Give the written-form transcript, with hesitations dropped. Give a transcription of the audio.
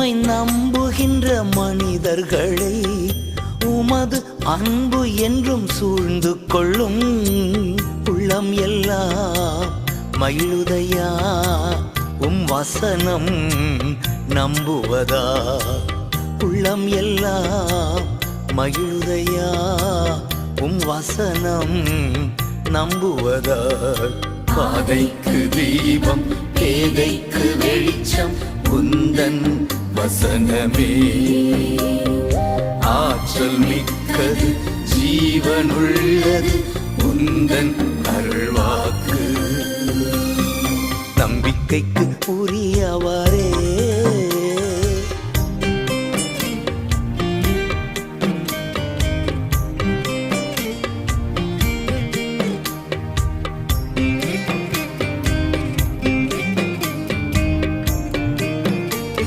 உம்மை நம்புகின்ற மனிதர்களை உமது அன்பு என்றும் சூழ்ந்து கொள்ளும். உள்ளம் எல்லாம் மகிழுதையா உம் வசனம் நம்புவதா. உள்ளம் எல்லாம் மகிழுதையா உம் வசனம் நம்புவதா. பாதைக்கு தீபம் பேதைக்கு வெளிச்சம் உந்தன் வசனமே. ஆற்றல் மிக்கது ஜீவனுள்ளது உந்தன் அருள்வாக்கு. நம்பிக்கைக்கு உரியவர்